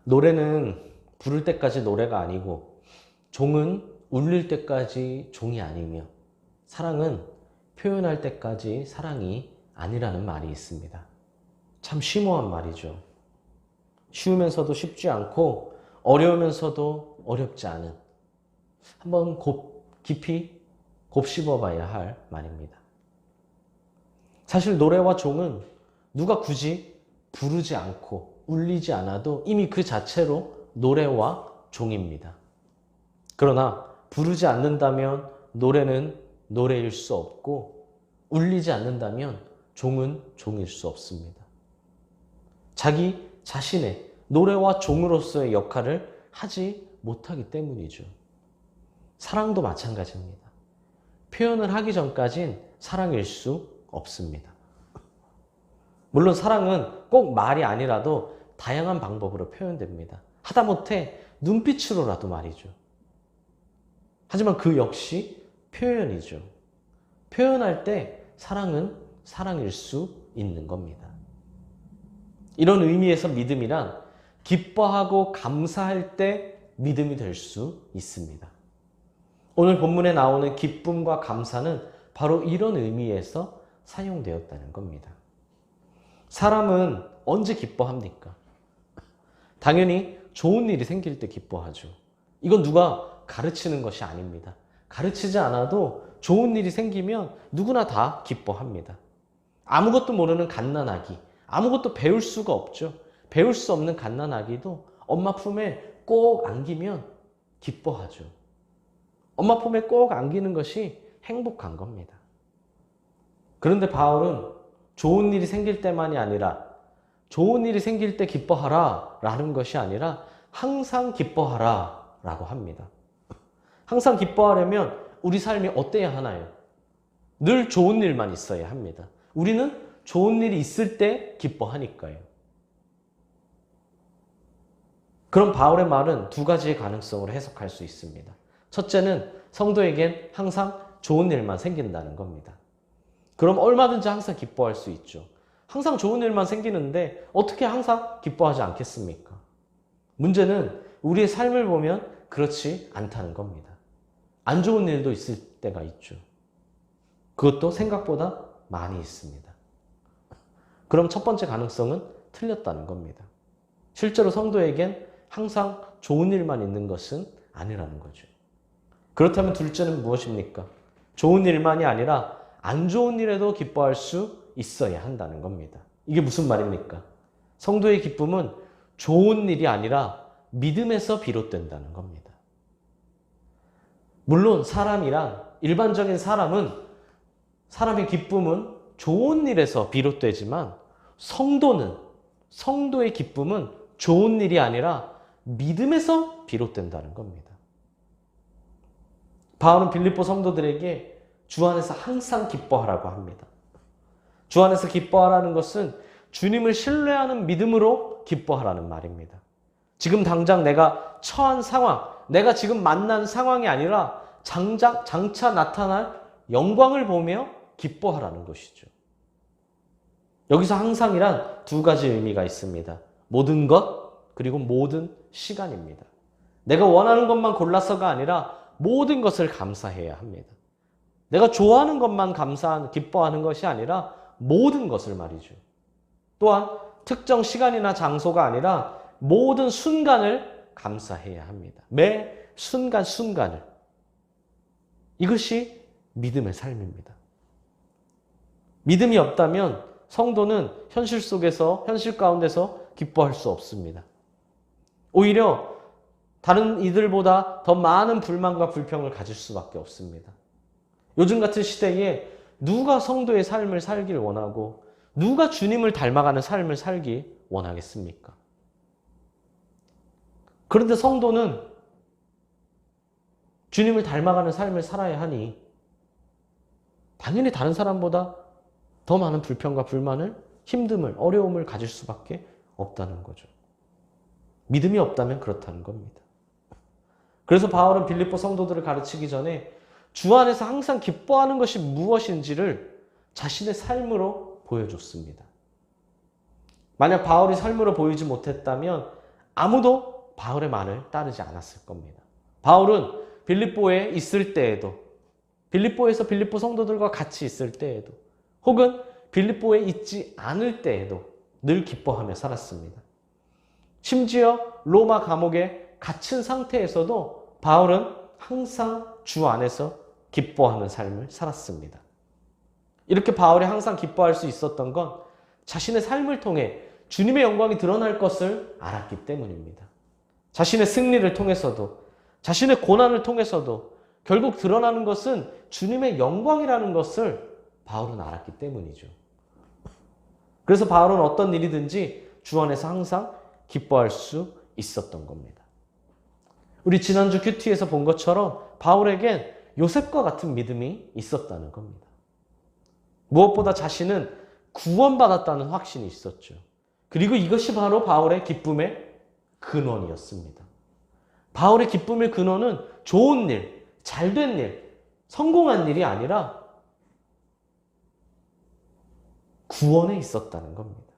노래는 부를 때까지 노래가 아니고 종은 울릴 때까지 종이 아니며 사랑은 표현할 때까지 사랑이 아니라는 말이 있습니다. 참 심오한 말이죠. 쉬우면서도 쉽지 않고 어려우면서도 어렵지 않은, 한번 깊이 곱씹어 봐야 할 말입니다. 사실 노래와 종은 누가 굳이 부르지 않고 울리지 않아도 이미 그 자체로 노래와 종입니다. 그러나 부르지 않는다면 노래는 노래일 수 없고 울리지 않는다면 종은 종일 수 없습니다. 자기 자신의 노래와 종으로서의 역할을 하지 못하기 때문이죠. 사랑도 마찬가지입니다. 표현을 하기 전까진 사랑일 수 없습니다. 물론 사랑은 꼭 말이 아니라도 다양한 방법으로 표현됩니다. 하다못해 눈빛으로라도 말이죠. 하지만 그 역시 표현이죠. 표현할 때 사랑은 사랑일 수 있는 겁니다. 이런 의미에서 믿음이란 기뻐하고 감사할 때 믿음이 될 수 있습니다. 오늘 본문에 나오는 기쁨과 감사는 바로 이런 의미에서 사용되었다는 겁니다. 사람은 언제 기뻐합니까? 당연히 좋은 일이 생길 때 기뻐하죠. 이건 누가 가르치는 것이 아닙니다. 가르치지 않아도 좋은 일이 생기면 누구나 다 기뻐합니다. 아무것도 모르는 갓난아기, 아무것도 배울 수가 없죠. 배울 수 없는 갓난아기도 엄마 품에 꼭 안기면 기뻐하죠. 엄마 품에 꼭 안기는 것이 행복한 겁니다. 그런데 바울은 좋은 일이 생길 때만이 아니라 좋은 일이 생길 때 기뻐하라 라는 것이 아니라 항상 기뻐하라 라고 합니다. 항상 기뻐하려면 우리 삶이 어때야 하나요? 늘 좋은 일만 있어야 합니다. 우리는 좋은 일이 있을 때 기뻐하니까요. 그럼 바울의 말은 두 가지의 가능성으로 해석할 수 있습니다. 첫째는 성도에겐 항상 좋은 일만 생긴다는 겁니다. 그럼 얼마든지 항상 기뻐할 수 있죠. 항상 좋은 일만 생기는데 어떻게 항상 기뻐하지 않겠습니까? 문제는 우리의 삶을 보면 그렇지 않다는 겁니다. 안 좋은 일도 있을 때가 있죠. 그것도 생각보다 많이 있습니다. 그럼 첫 번째 가능성은 틀렸다는 겁니다. 실제로 성도에겐 항상 좋은 일만 있는 것은 아니라는 거죠. 그렇다면 둘째는 무엇입니까? 좋은 일만이 아니라 안 좋은 일에도 기뻐할 수 있어야 한다는 겁니다. 이게 무슨 말입니까? 성도의 기쁨은 좋은 일이 아니라 믿음에서 비롯된다는 겁니다. 물론 사람이란 일반적인 사람의 기쁨은 좋은 일에서 비롯되지만 성도의 기쁨은 좋은 일이 아니라 믿음에서 비롯된다는 겁니다. 바울은 빌립보 성도들에게 주 안에서 항상 기뻐하라고 합니다. 주 안에서 기뻐하라는 것은 주님을 신뢰하는 믿음으로 기뻐하라는 말입니다. 지금 당장 내가 처한 상황, 내가 지금 만난 상황이 아니라 장차 나타날 영광을 보며 기뻐하라는 것이죠. 여기서 항상이란 두 가지 의미가 있습니다. 모든 것, 그리고 모든 시간입니다. 내가 원하는 것만 골라서가 아니라 모든 것을 감사해야 합니다. 내가 좋아하는 것만 기뻐하는 것이 아니라 모든 것을 말이죠. 또한 특정 시간이나 장소가 아니라 모든 순간을 감사해야 합니다. 매 순간순간을. 이것이 믿음의 삶입니다. 믿음이 없다면 성도는 현실 가운데서 기뻐할 수 없습니다. 오히려 다른 이들보다 더 많은 불만과 불평을 가질 수밖에 없습니다. 요즘 같은 시대에 누가 성도의 삶을 살길 원하고 누가 주님을 닮아가는 삶을 살기 원하겠습니까? 그런데 성도는 주님을 닮아가는 삶을 살아야 하니 당연히 다른 사람보다 더 많은 불평과 불만을, 힘듦을, 어려움을 가질 수밖에 없다는 거죠. 믿음이 없다면 그렇다는 겁니다. 그래서 바울은 빌립보 성도들을 가르치기 전에 주 안에서 항상 기뻐하는 것이 무엇인지를 자신의 삶으로 보여줬습니다. 만약 바울이 삶으로 보이지 못했다면 아무도 바울의 말을 따르지 않았을 겁니다. 바울은 빌립보에 있을 때에도, 빌립보에서 빌립보 성도들과 같이 있을 때에도, 혹은 빌립보에 있지 않을 때에도 늘 기뻐하며 살았습니다. 심지어 로마 감옥에 갇힌 상태에서도 바울은 항상 주 안에서 기뻐하는 삶을 살았습니다. 이렇게 바울이 항상 기뻐할 수 있었던 건 자신의 삶을 통해 주님의 영광이 드러날 것을 알았기 때문입니다. 자신의 승리를 통해서도, 자신의 고난을 통해서도 결국 드러나는 것은 주님의 영광이라는 것을 바울은 알았기 때문이죠. 그래서 바울은 어떤 일이든지 주 안에서 항상 기뻐할 수 있었던 겁니다. 우리 지난주 큐티에서 본 것처럼 바울에겐 요셉과 같은 믿음이 있었다는 겁니다. 무엇보다 자신은 구원받았다는 확신이 있었죠. 그리고 이것이 바로 바울의 기쁨의 근원이었습니다. 바울의 기쁨의 근원은 좋은 일, 잘된 일, 성공한 일이 아니라 구원에 있었다는 겁니다.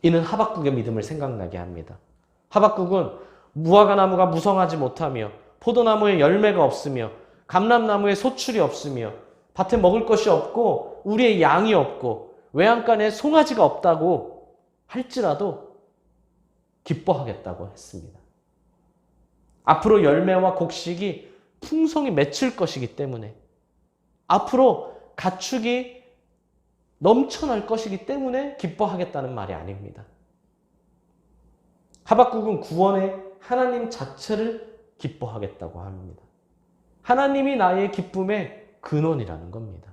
이는 하박국의 믿음을 생각나게 합니다. 하박국은 무화과 나무가 무성하지 못하며 포도나무에 열매가 없으며 감람나무에 소출이 없으며 밭에 먹을 것이 없고 우리의 양이 없고 외양간에 송아지가 없다고 할지라도 기뻐하겠다고 했습니다. 앞으로 열매와 곡식이 풍성히 맺힐 것이기 때문에, 앞으로 가축이 넘쳐날 것이기 때문에 기뻐하겠다는 말이 아닙니다. 하박국은 구원의 하나님 자체를 기뻐하겠다고 합니다. 하나님이 나의 기쁨의 근원이라는 겁니다.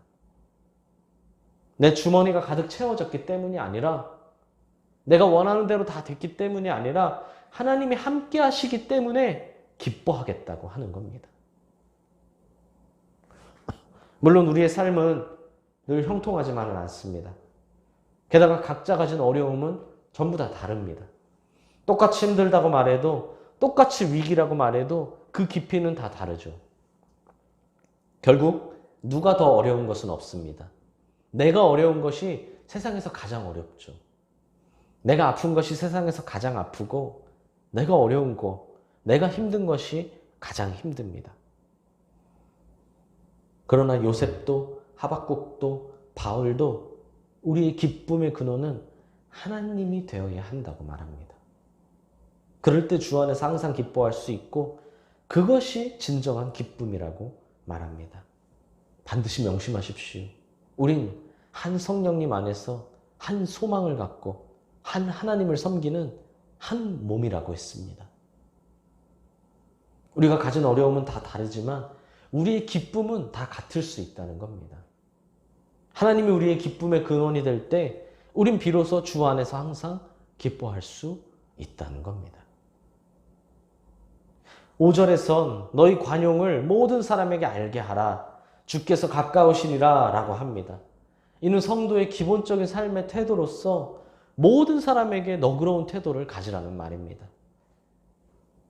내 주머니가 가득 채워졌기 때문이 아니라, 내가 원하는 대로 다 됐기 때문이 아니라 하나님이 함께 하시기 때문에 기뻐하겠다고 하는 겁니다. 물론 우리의 삶은 늘 형통하지만은 않습니다. 게다가 각자 가진 어려움은 전부 다 다릅니다. 똑같이 힘들다고 말해도, 똑같이 위기라고 말해도 그 깊이는 다 다르죠. 결국 누가 더 어려운 것은 없습니다. 내가 어려운 것이 세상에서 가장 어렵죠. 내가 아픈 것이 세상에서 가장 아프고, 내가 어려운 거, 내가 힘든 것이 가장 힘듭니다. 그러나 요셉도 하박국도 바울도 우리의 기쁨의 근원은 하나님이 되어야 한다고 말합니다. 그럴 때 주 안에서 항상 기뻐할 수 있고, 그것이 진정한 기쁨이라고 말합니다. 반드시 명심하십시오. 우린 한 성령님 안에서 한 소망을 갖고 한 하나님을 섬기는 한 몸이라고 했습니다. 우리가 가진 어려움은 다 다르지만 우리의 기쁨은 다 같을 수 있다는 겁니다. 하나님이 우리의 기쁨의 근원이 될 때 우린 비로소 주 안에서 항상 기뻐할 수 있다는 겁니다. 5절에선 너희 관용을 모든 사람에게 알게 하라. 주께서 가까우시리라 라고 합니다. 이는 성도의 기본적인 삶의 태도로서 모든 사람에게 너그러운 태도를 가지라는 말입니다.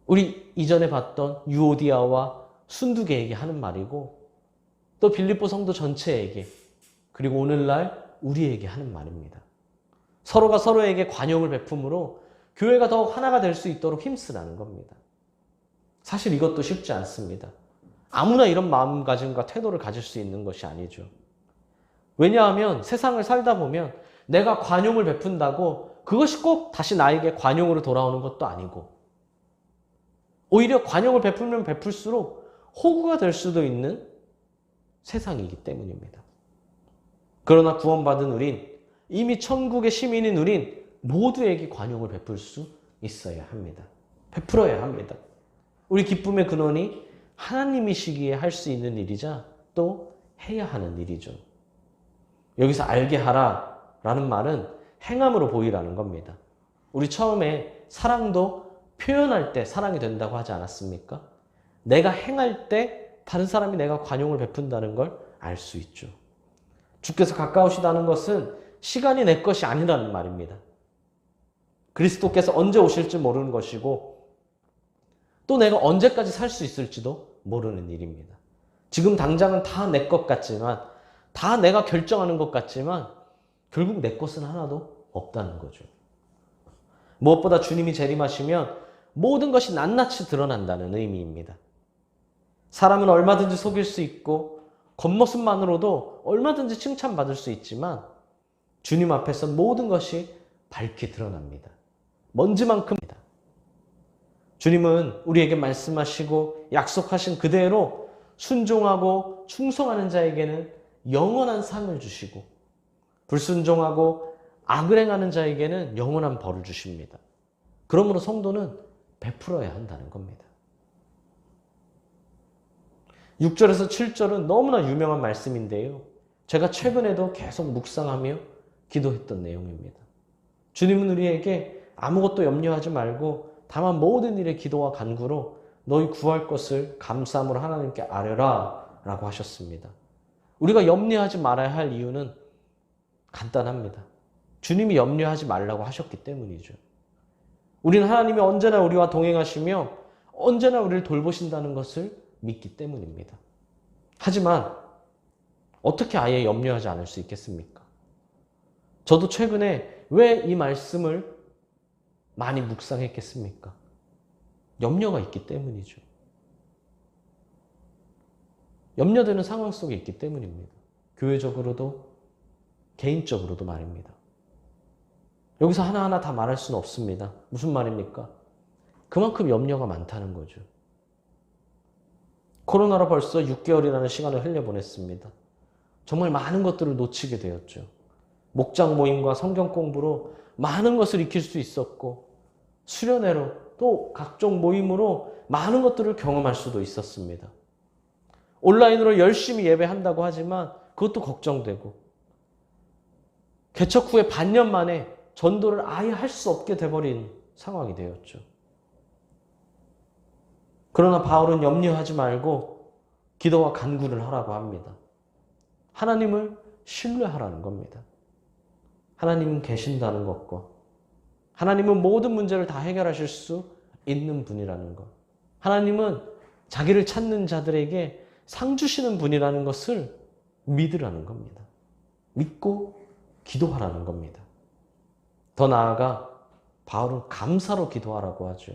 우리 이전에 봤던 유오디아와 순두계에게 하는 말이고, 또 빌립보 성도 전체에게, 그리고 오늘날 우리에게 하는 말입니다. 서로가 서로에게 관용을 베품으로 교회가 더욱 하나가 될 수 있도록 힘쓰라는 겁니다. 사실 이것도 쉽지 않습니다. 아무나 이런 마음가짐과 태도를 가질 수 있는 것이 아니죠. 왜냐하면 세상을 살다 보면 내가 관용을 베푼다고 그것이 꼭 다시 나에게 관용으로 돌아오는 것도 아니고, 오히려 관용을 베풀면 베풀수록 호구가 될 수도 있는 세상이기 때문입니다. 그러나 구원받은 우린, 이미 천국의 시민인 우린 모두에게 관용을 베풀 수 있어야 합니다. 베풀어야 합니다. 우리 기쁨의 근원이 하나님이시기에 할 수 있는 일이자 또 해야 하는 일이죠. 여기서 알게 하라 라는 말은 행함으로 보이라는 겁니다. 우리 처음에 사랑도 표현할 때 사랑이 된다고 하지 않았습니까? 내가 행할 때 다른 사람이 내가 관용을 베푼다는 걸 알 수 있죠. 주께서 가까우시다는 것은 시간이 내 것이 아니라는 말입니다. 그리스도께서 언제 오실지 모르는 것이고, 또 내가 언제까지 살 수 있을지도 모르는 일입니다. 지금 당장은 다 내 것 같지만, 다 내가 결정하는 것 같지만 결국 내 것은 하나도 없다는 거죠. 무엇보다 주님이 재림하시면 모든 것이 낱낱이 드러난다는 의미입니다. 사람은 얼마든지 속일 수 있고 겉모습만으로도 얼마든지 칭찬받을 수 있지만 주님 앞에서 모든 것이 밝게 드러납니다. 먼지만큼입니다. 주님은 우리에게 말씀하시고 약속하신 그대로 순종하고 충성하는 자에게는 영원한 상을 주시고 불순종하고 악을 행하는 자에게는 영원한 벌을 주십니다. 그러므로 성도는 베풀어야 한다는 겁니다. 6절에서 7절은 너무나 유명한 말씀인데요. 제가 최근에도 계속 묵상하며 기도했던 내용입니다. 주님은 우리에게 아무것도 염려하지 말고 다만 모든 일에 기도와 간구로 너희 구할 것을 감사함으로 하나님께 아뢰라 라고 하셨습니다. 우리가 염려하지 말아야 할 이유는 간단합니다. 주님이 염려하지 말라고 하셨기 때문이죠. 우리는 하나님이 언제나 우리와 동행하시며 언제나 우리를 돌보신다는 것을 믿기 때문입니다. 하지만 어떻게 아예 염려하지 않을 수 있겠습니까? 저도 최근에 왜 이 말씀을 많이 묵상했겠습니까? 염려가 있기 때문이죠. 염려되는 상황 속에 있기 때문입니다. 교회적으로도 개인적으로도 말입니다. 여기서 하나하나 다 말할 수는 없습니다. 무슨 말입니까? 그만큼 염려가 많다는 거죠. 코로나로 벌써 6개월이라는 시간을 흘려보냈습니다. 정말 많은 것들을 놓치게 되었죠. 목장 모임과 성경 공부로 많은 것을 익힐 수 있었고 수련회로 또 각종 모임으로 많은 것들을 경험할 수도 있었습니다. 온라인으로 열심히 예배한다고 하지만 그것도 걱정되고 개척 후에 반년 만에 전도를 아예 할 수 없게 돼버린 상황이 되었죠. 그러나 바울은 염려하지 말고 기도와 간구를 하라고 합니다. 하나님을 신뢰하라는 겁니다. 하나님은 계신다는 것과 하나님은 모든 문제를 다 해결하실 수 있는 분이라는 것. 하나님은 자기를 찾는 자들에게 상 주시는 분이라는 것을 믿으라는 겁니다. 믿고 기도하라는 겁니다. 더 나아가 바울은 감사로 기도하라고 하죠.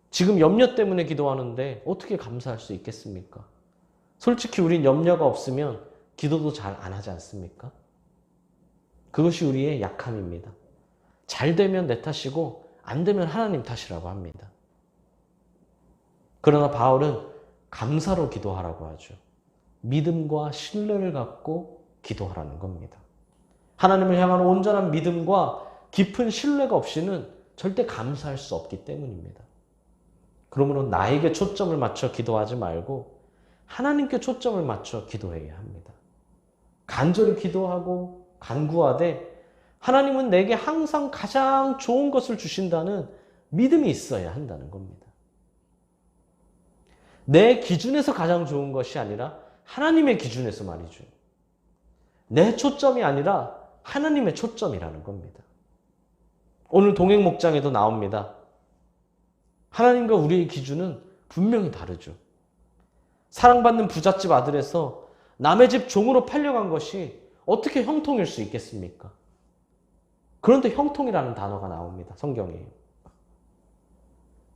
지금 염려 때문에 기도하는데 어떻게 감사할 수 있겠습니까? 솔직히 우린 염려가 없으면 기도도 잘 안 하지 않습니까? 그것이 우리의 약함입니다. 잘 되면 내 탓이고 안 되면 하나님 탓이라고 합니다. 그러나 바울은 감사로 기도하라고 하죠. 믿음과 신뢰를 갖고 기도하라는 겁니다. 하나님을 향한 온전한 믿음과 깊은 신뢰가 없이는 절대 감사할 수 없기 때문입니다. 그러므로 나에게 초점을 맞춰 기도하지 말고 하나님께 초점을 맞춰 기도해야 합니다. 간절히 기도하고 간구하되 하나님은 내게 항상 가장 좋은 것을 주신다는 믿음이 있어야 한다는 겁니다. 내 기준에서 가장 좋은 것이 아니라 하나님의 기준에서 말이죠. 내 초점이 아니라 하나님의 초점이라는 겁니다. 오늘 동행 목장에도 나옵니다. 하나님과 우리의 기준은 분명히 다르죠. 사랑받는 부잣집 아들에서 남의 집 종으로 팔려간 것이 어떻게 형통일 수 있겠습니까? 그런데 형통이라는 단어가 나옵니다. 성경에.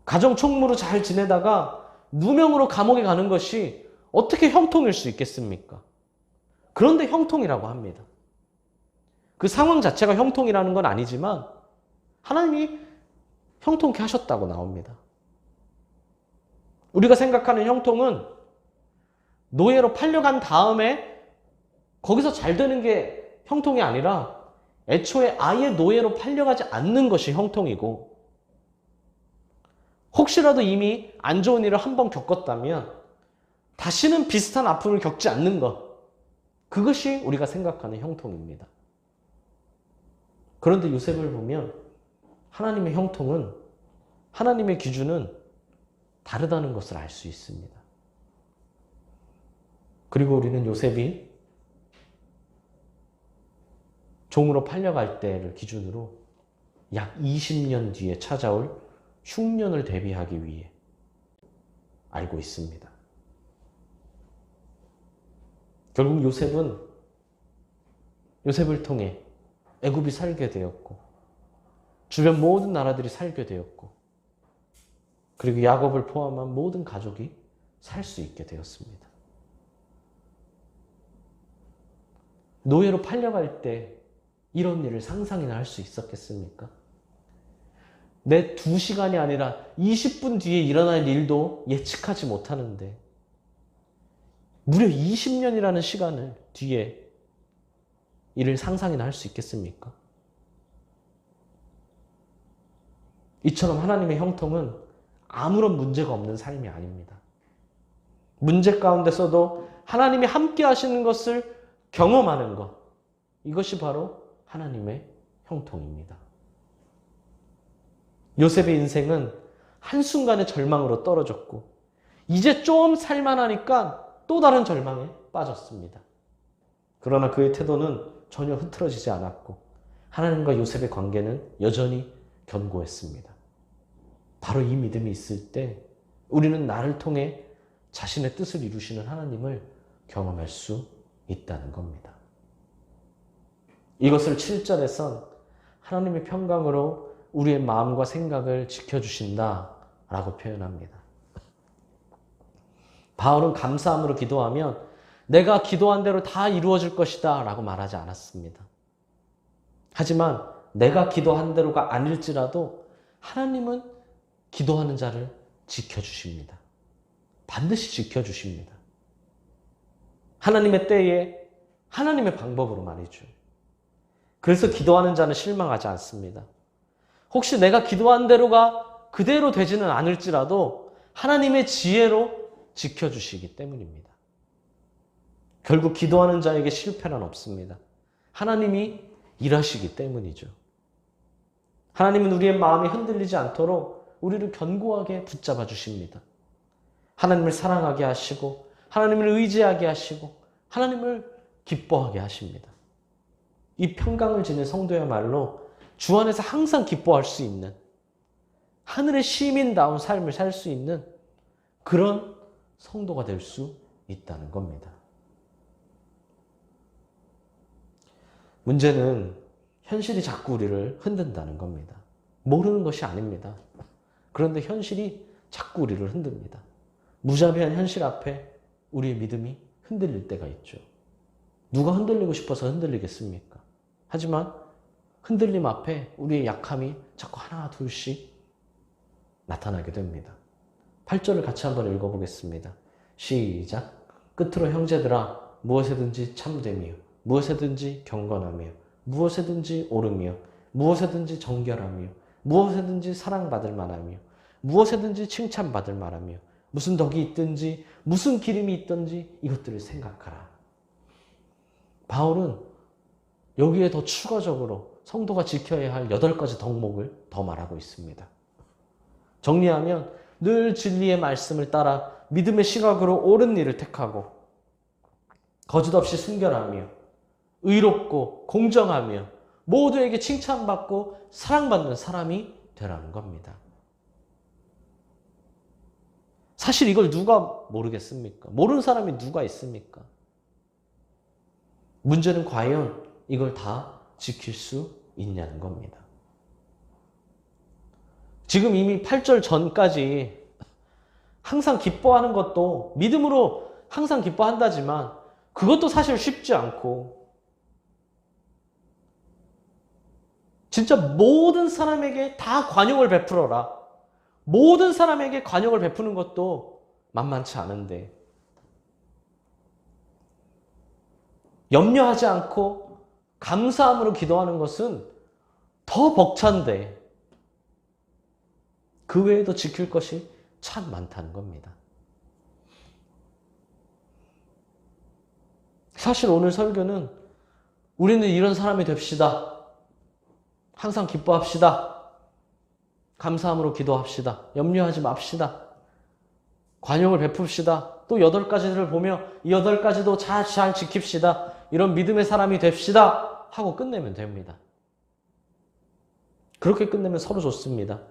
가정 총무로 잘 지내다가 누명으로 감옥에 가는 것이 어떻게 형통일 수 있겠습니까? 그런데 형통이라고 합니다. 그 상황 자체가 형통이라는 건 아니지만 하나님이 형통케 하셨다고 나옵니다. 우리가 생각하는 형통은 노예로 팔려간 다음에 거기서 잘 되는 게 형통이 아니라 애초에 아예 노예로 팔려가지 않는 것이 형통이고 혹시라도 이미 안 좋은 일을 한번 겪었다면 다시는 비슷한 아픔을 겪지 않는 것, 그것이 우리가 생각하는 형통입니다. 그런데 요셉을 보면 하나님의 형통은, 하나님의 기준은 다르다는 것을 알 수 있습니다. 그리고 우리는 요셉이 종으로 팔려갈 때를 기준으로 약 20년 뒤에 찾아올 흉년을 대비하기 위해 알고 있습니다. 결국 요셉을 통해 애굽이 살게 되었고 주변 모든 나라들이 살게 되었고, 그리고 야곱을 포함한 모든 가족이 살 수 있게 되었습니다. 노예로 팔려갈 때 이런 일을 상상이나 할 수 있었겠습니까? 내 2시간이 아니라 20분 뒤에 일어날 일도 예측하지 못하는데 무려 20년이라는 시간을 뒤에 이를 상상이나 할 수 있겠습니까? 이처럼 하나님의 형통은 아무런 문제가 없는 삶이 아닙니다. 문제 가운데서도 하나님이 함께 하시는 것을 경험하는 것, 이것이 바로 하나님의 형통입니다. 요셉의 인생은 한순간의 절망으로 떨어졌고 이제 좀 살만하니까 또 다른 절망에 빠졌습니다. 그러나 그의 태도는 전혀 흐트러지지 않았고 하나님과 요셉의 관계는 여전히 견고했습니다. 바로 이 믿음이 있을 때 우리는 나를 통해 자신의 뜻을 이루시는 하나님을 경험할 수 있다는 겁니다. 이것을 7절에선 하나님의 평강으로 우리의 마음과 생각을 지켜주신다라고 표현합니다. 바울은 감사함으로 기도하면 내가 기도한 대로 다 이루어질 것이다 라고 말하지 않았습니다. 하지만 내가 기도한 대로가 아닐지라도 하나님은 기도하는 자를 지켜주십니다. 반드시 지켜주십니다. 하나님의 때에 하나님의 방법으로 말이죠. 그래서 기도하는 자는 실망하지 않습니다. 혹시 내가 기도한 대로가 그대로 되지는 않을지라도 하나님의 지혜로 지켜주시기 때문입니다. 결국 기도하는 자에게 실패는 없습니다. 하나님이 일하시기 때문이죠. 하나님은 우리의 마음이 흔들리지 않도록 우리를 견고하게 붙잡아 주십니다. 하나님을 사랑하게 하시고 하나님을 의지하게 하시고 하나님을 기뻐하게 하십니다. 이 평강을 지닌 성도야말로 주 안에서 항상 기뻐할 수 있는 하늘의 시민다운 삶을 살 수 있는 그런 성도가 될 수 있다는 겁니다. 문제는 현실이 자꾸 우리를 흔든다는 겁니다. 모르는 것이 아닙니다. 그런데 현실이 자꾸 우리를 흔듭니다. 무자비한 현실 앞에 우리의 믿음이 흔들릴 때가 있죠. 누가 흔들리고 싶어서 흔들리겠습니까? 하지만 흔들림 앞에 우리의 약함이 자꾸 하나 둘씩 나타나게 됩니다. 8절을 같이 한번 읽어보겠습니다. 시작. 끝으로 형제들아 무엇에든지 참되며 무엇에든지 경건하며 무엇에든지 옳으며 무엇에든지 정결하며 무엇에든지 사랑받을 만하며 무엇에든지 칭찬받을 만하며 무슨 덕이 있든지 무슨 기름이 있든지 이것들을 생각하라. 바울은 여기에 더 추가적으로 성도가 지켜야 할 8가지 덕목을 더 말하고 있습니다. 정리하면 늘 진리의 말씀을 따라 믿음의 시각으로 옳은 일을 택하고 거짓 없이 순결하며 의롭고 공정하며 모두에게 칭찬받고 사랑받는 사람이 되라는 겁니다. 사실 이걸 누가 모르겠습니까? 모르는 사람이 누가 있습니까? 문제는 과연 이걸 다 지킬 수 있냐는 겁니다. 지금 이미 8절 전까지 항상 기뻐하는 것도 믿음으로 항상 기뻐한다지만 그것도 사실 쉽지 않고 진짜 모든 사람에게 다 관용을 베풀어라. 모든 사람에게 관용을 베푸는 것도 만만치 않은데 염려하지 않고 감사함으로 기도하는 것은 더 벅찬데 그 외에도 지킬 것이 참 많다는 겁니다. 사실 오늘 설교는 우리는 이런 사람이 됩시다. 항상 기뻐합시다. 감사함으로 기도합시다. 염려하지 맙시다. 관용을 베풉시다. 또 8가지를 보며 이 8가지도 잘 지킵시다. 이런 믿음의 사람이 됩시다. 하고 끝내면 됩니다. 그렇게 끝내면 서로 좋습니다.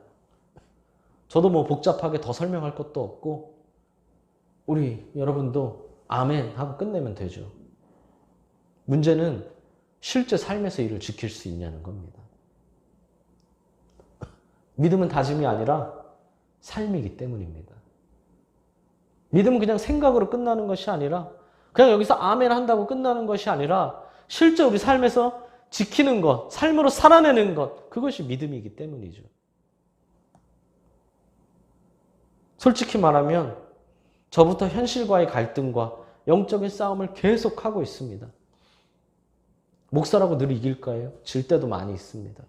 저도 뭐 복잡하게 더 설명할 것도 없고 우리 여러분도 아멘 하고 끝내면 되죠. 문제는 실제 삶에서 이를 지킬 수 있냐는 겁니다. 믿음은 다짐이 아니라 삶이기 때문입니다. 믿음은 그냥 생각으로 끝나는 것이 아니라 그냥 여기서 아멘 한다고 끝나는 것이 아니라 실제 우리 삶에서 지키는 것, 삶으로 살아내는 것, 그것이 믿음이기 때문이죠. 솔직히 말하면 저부터 현실과의 갈등과 영적인 싸움을 계속하고 있습니다. 목사라고 늘 이길까요? 질 때도 많이 있습니다.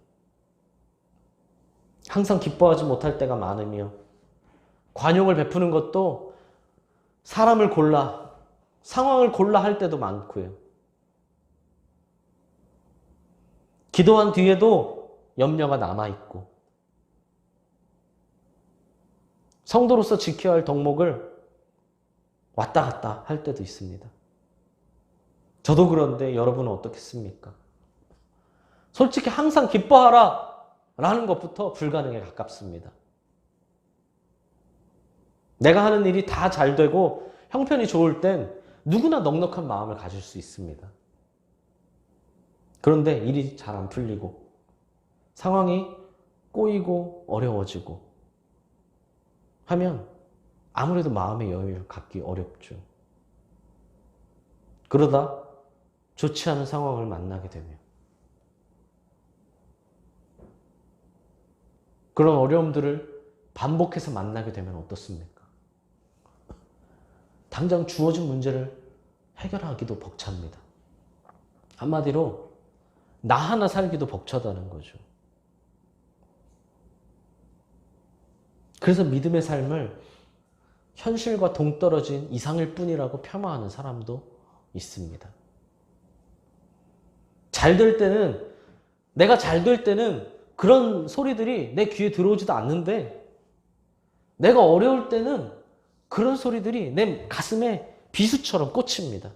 항상 기뻐하지 못할 때가 많으며 관용을 베푸는 것도 사람을 골라, 상황을 골라 할 때도 많고요. 기도한 뒤에도 염려가 남아있고 성도로서 지켜야 할 덕목을 왔다 갔다 할 때도 있습니다. 저도 그런데 여러분은 어떻겠습니까? 솔직히 항상 기뻐하라 라는 것부터 불가능에 가깝습니다. 내가 하는 일이 다 잘 되고 형편이 좋을 땐 누구나 넉넉한 마음을 가질 수 있습니다. 그런데 일이 잘 안 풀리고 상황이 꼬이고 어려워지고 하면 아무래도 마음의 여유를 갖기 어렵죠. 그러다 좋지 않은 상황을 만나게 되면 그런 어려움들을 반복해서 만나게 되면 어떻습니까? 당장 주어진 문제를 해결하기도 벅찹니다. 한마디로 나 하나 살기도 벅차다는 거죠. 그래서 믿음의 삶을 현실과 동떨어진 이상일 뿐이라고 폄하하는 사람도 있습니다. 잘 될 때는, 내가 잘 될 때는 그런 소리들이 내 귀에 들어오지도 않는데 내가 어려울 때는 그런 소리들이 내 가슴에 비수처럼 꽂힙니다.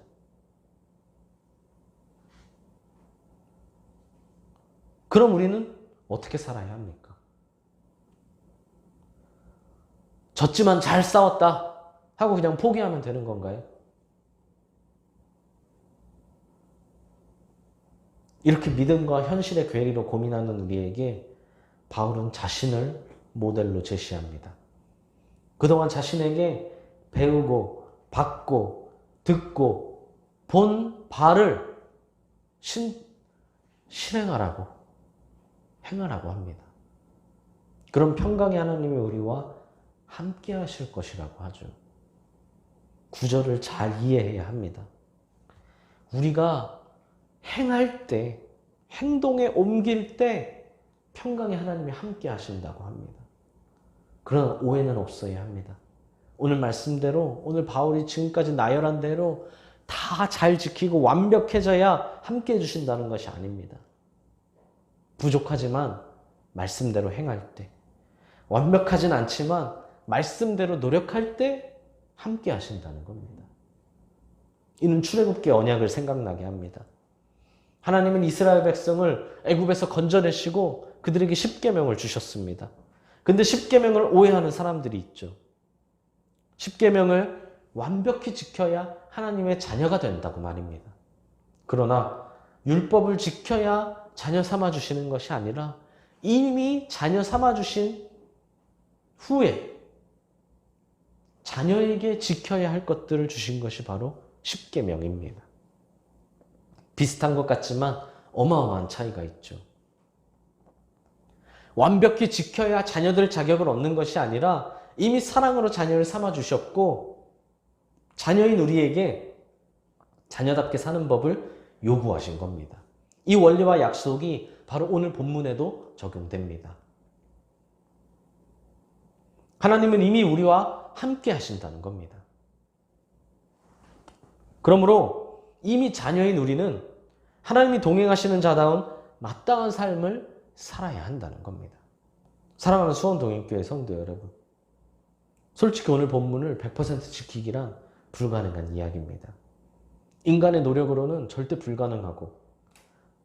그럼 우리는 어떻게 살아야 합니까? 졌지만 잘 싸웠다 하고 그냥 포기하면 되는 건가요? 이렇게 믿음과 현실의 괴리로 고민하는 우리에게 바울은 자신을 모델로 제시합니다. 그동안 자신에게 배우고 받고 듣고 본 바를 실행하라고 행하라고 합니다. 그럼 평강의 하나님이 우리와 함께 하실 것이라고 하죠. 구절을 잘 이해해야 합니다. 우리가 행할 때, 행동에 옮길 때 평강의 하나님이 함께 하신다고 합니다. 그런 오해는 없어야 합니다. 오늘 말씀대로, 오늘 바울이 지금까지 나열한 대로 다 잘 지키고 완벽해져야 함께 해주신다는 것이 아닙니다. 부족하지만 말씀대로 행할 때, 완벽하진 않지만 말씀대로 노력할 때 함께 하신다는 겁니다. 이는 출애굽기 언약을 생각나게 합니다. 하나님은 이스라엘 백성을 애굽에서 건져내시고 그들에게 십계명을 주셨습니다. 근데 십계명을 오해하는 사람들이 있죠. 십계명을 완벽히 지켜야 하나님의 자녀가 된다고 말입니다. 그러나 율법을 지켜야 자녀 삼아주시는 것이 아니라 이미 자녀 삼아주신 후에 자녀에게 지켜야 할 것들을 주신 것이 바로 십계명입니다. 비슷한 것 같지만 어마어마한 차이가 있죠. 완벽히 지켜야 자녀들 자격을 얻는 것이 아니라 이미 사랑으로 자녀를 삼아주셨고 자녀인 우리에게 자녀답게 사는 법을 요구하신 겁니다. 이 원리와 약속이 바로 오늘 본문에도 적용됩니다. 하나님은 이미 우리와 함께 하신다는 겁니다. 그러므로 이미 자녀인 우리는 하나님이 동행하시는 자다운 마땅한 삶을 살아야 한다는 겁니다. 사랑하는 수원동행교회 성도 여러분, 솔직히 오늘 본문을 100% 지키기란 불가능한 이야기입니다. 인간의 노력으로는 절대 불가능하고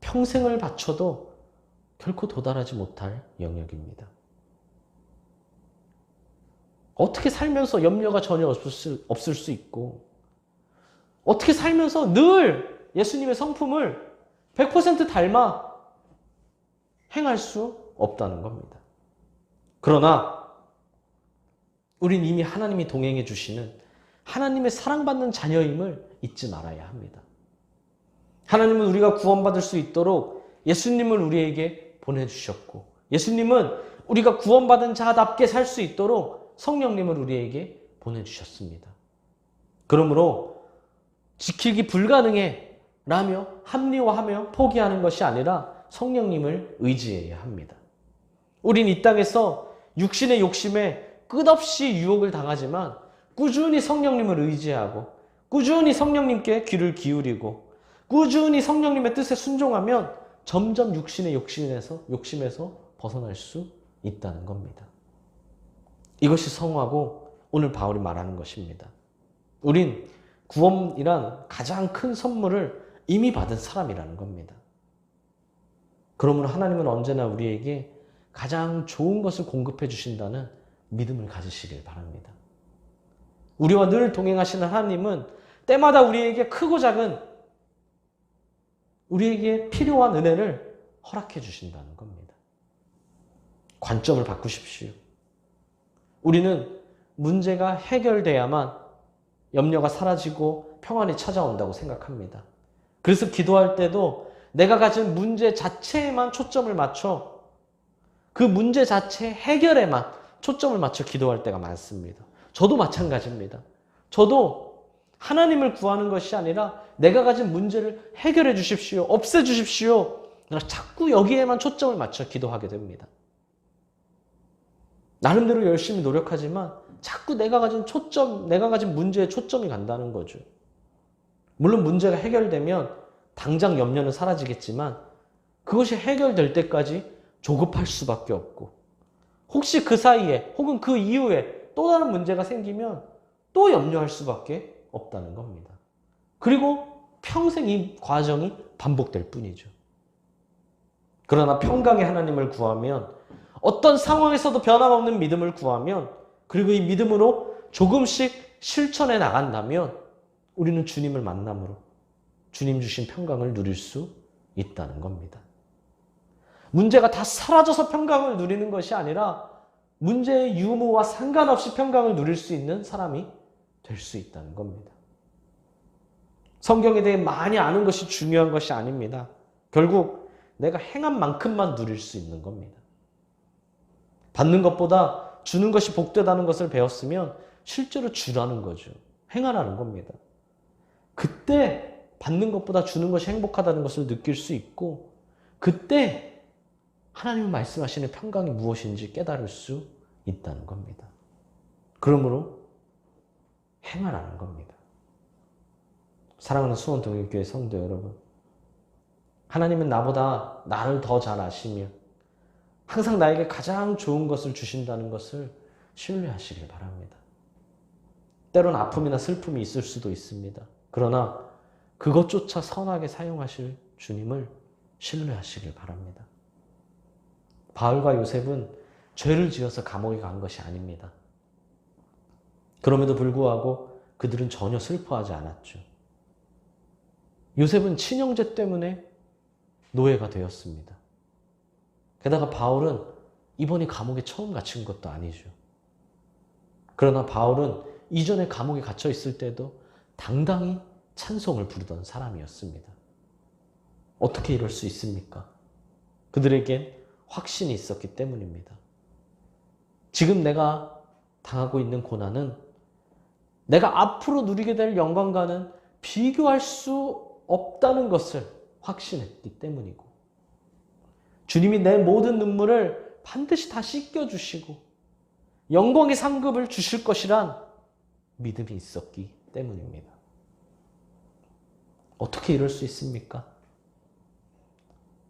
평생을 바쳐도 결코 도달하지 못할 영역입니다. 어떻게 살면서 염려가 전혀 없을 수 있고 어떻게 살면서 늘 예수님의 성품을 100% 닮아 행할 수 없다는 겁니다. 그러나 우린 이미 하나님이 동행해 주시는 하나님의 사랑받는 자녀임을 잊지 말아야 합니다. 하나님은 우리가 구원받을 수 있도록 예수님을 우리에게 보내주셨고, 예수님은 우리가 구원받은 자답게 살 수 있도록 성령님을 우리에게 보내주셨습니다. 그러므로 지키기 불가능해 라며 합리화하며 포기하는 것이 아니라 성령님을 의지해야 합니다. 우린 이 땅에서 육신의 욕심에 끝없이 유혹을 당하지만 꾸준히 성령님을 의지하고 꾸준히 성령님께 귀를 기울이고 꾸준히 성령님의 뜻에 순종하면 점점 육신의 욕심에서 벗어날 수 있다는 겁니다. 이것이 성화고 오늘 바울이 말하는 것입니다. 우린 구원이란 가장 큰 선물을 이미 받은 사람이라는 겁니다. 그러므로 하나님은 언제나 우리에게 가장 좋은 것을 공급해 주신다는 믿음을 가지시길 바랍니다. 우리와 늘 동행하시는 하나님은 때마다 우리에게 크고 작은 우리에게 필요한 은혜를 허락해 주신다는 겁니다. 관점을 바꾸십시오. 우리는 문제가 해결돼야만 염려가 사라지고 평안이 찾아온다고 생각합니다. 그래서 기도할 때도 내가 가진 문제 자체에만 초점을 맞춰 그 문제 자체 해결에만 초점을 맞춰 기도할 때가 많습니다. 저도 마찬가지입니다. 저도 하나님을 구하는 것이 아니라 내가 가진 문제를 해결해 주십시오. 없애 주십시오. 자꾸 여기에만 초점을 맞춰 기도하게 됩니다. 나름대로 열심히 노력하지만 자꾸 내가 가진 문제에 초점이 간다는 거죠. 물론 문제가 해결되면 당장 염려는 사라지겠지만 그것이 해결될 때까지 조급할 수밖에 없고 혹시 그 사이에 혹은 그 이후에 또 다른 문제가 생기면 또 염려할 수밖에 없다는 겁니다. 그리고 평생 이 과정이 반복될 뿐이죠. 그러나 평강의 하나님을 구하면 어떤 상황에서도 변함없는 믿음을 구하면 그리고 이 믿음으로 조금씩 실천해 나간다면 우리는 주님을 만남으로 주님 주신 평강을 누릴 수 있다는 겁니다. 문제가 다 사라져서 평강을 누리는 것이 아니라 문제의 유무와 상관없이 평강을 누릴 수 있는 사람이 될 수 있다는 겁니다. 성경에 대해 많이 아는 것이 중요한 것이 아닙니다. 결국 내가 행한 만큼만 누릴 수 있는 겁니다. 받는 것보다 주는 것이 복되다는 것을 배웠으면 실제로 주라는 거죠. 행하라는 겁니다. 그때 받는 것보다 주는 것이 행복하다는 것을 느낄 수 있고 그때 하나님이 말씀하시는 평강이 무엇인지 깨달을 수 있다는 겁니다. 그러므로 행하라는 겁니다. 사랑하는 수원동일교회 성도 여러분, 하나님은 나보다 나를 더 잘 아시며 항상 나에게 가장 좋은 것을 주신다는 것을 신뢰하시길 바랍니다. 때론 아픔이나 슬픔이 있을 수도 있습니다. 그러나 그것조차 선하게 사용하실 주님을 신뢰하시길 바랍니다. 바울과 요셉은 죄를 지어서 감옥에 간 것이 아닙니다. 그럼에도 불구하고 그들은 전혀 슬퍼하지 않았죠. 요셉은 친형제 때문에 노예가 되었습니다. 게다가 바울은 이번이 감옥에 처음 갇힌 것도 아니죠. 그러나 바울은 이전에 감옥에 갇혀 있을 때도 당당히 찬송을 부르던 사람이었습니다. 어떻게 이럴 수 있습니까? 그들에겐 확신이 있었기 때문입니다. 지금 내가 당하고 있는 고난은 내가 앞으로 누리게 될 영광과는 비교할 수 없다는 것을 확신했기 때문이고 주님이 내 모든 눈물을 반드시 다 씻겨주시고 영광의 상급을 주실 것이란 믿음이 있었기 때문입니다. 어떻게 이럴 수 있습니까?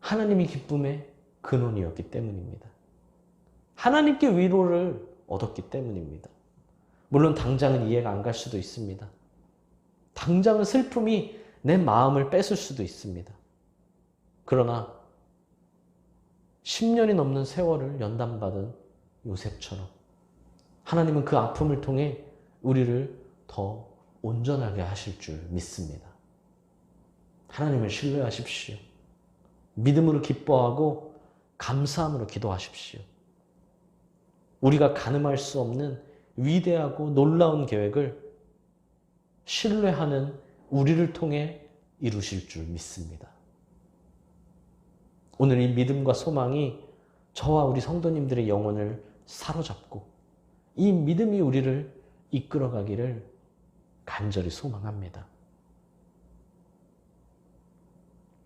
하나님이 기쁨의 근원이었기 때문입니다. 하나님께 위로를 얻었기 때문입니다. 물론 당장은 이해가 안 갈 수도 있습니다. 당장은 슬픔이 내 마음을 뺏을 수도 있습니다. 그러나 10년이 넘는 세월을 연단받은 요셉처럼 하나님은 그 아픔을 통해 우리를 더 온전하게 하실 줄 믿습니다. 하나님을 신뢰하십시오. 믿음으로 기뻐하고 감사함으로 기도하십시오. 우리가 가늠할 수 없는 위대하고 놀라운 계획을 신뢰하는 우리를 통해 이루실 줄 믿습니다. 오늘 이 믿음과 소망이 저와 우리 성도님들의 영혼을 사로잡고 이 믿음이 우리를 이끌어가기를 간절히 소망합니다.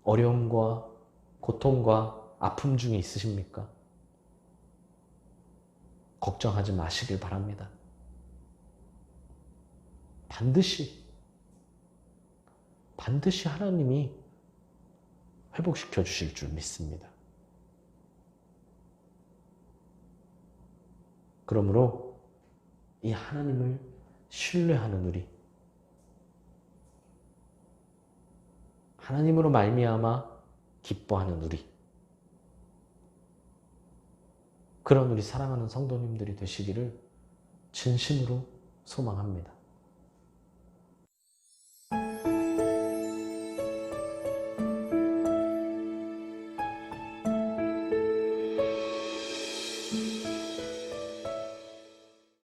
어려움과 고통과 아픔 중에 있으십니까? 걱정하지 마시길 바랍니다. 반드시 하나님이 회복시켜 주실 줄 믿습니다. 그러므로 이 하나님을 신뢰하는 우리, 하나님으로 말미암아 기뻐하는 우리, 그런 우리 사랑하는 성도님들이 되시기를 진심으로 소망합니다.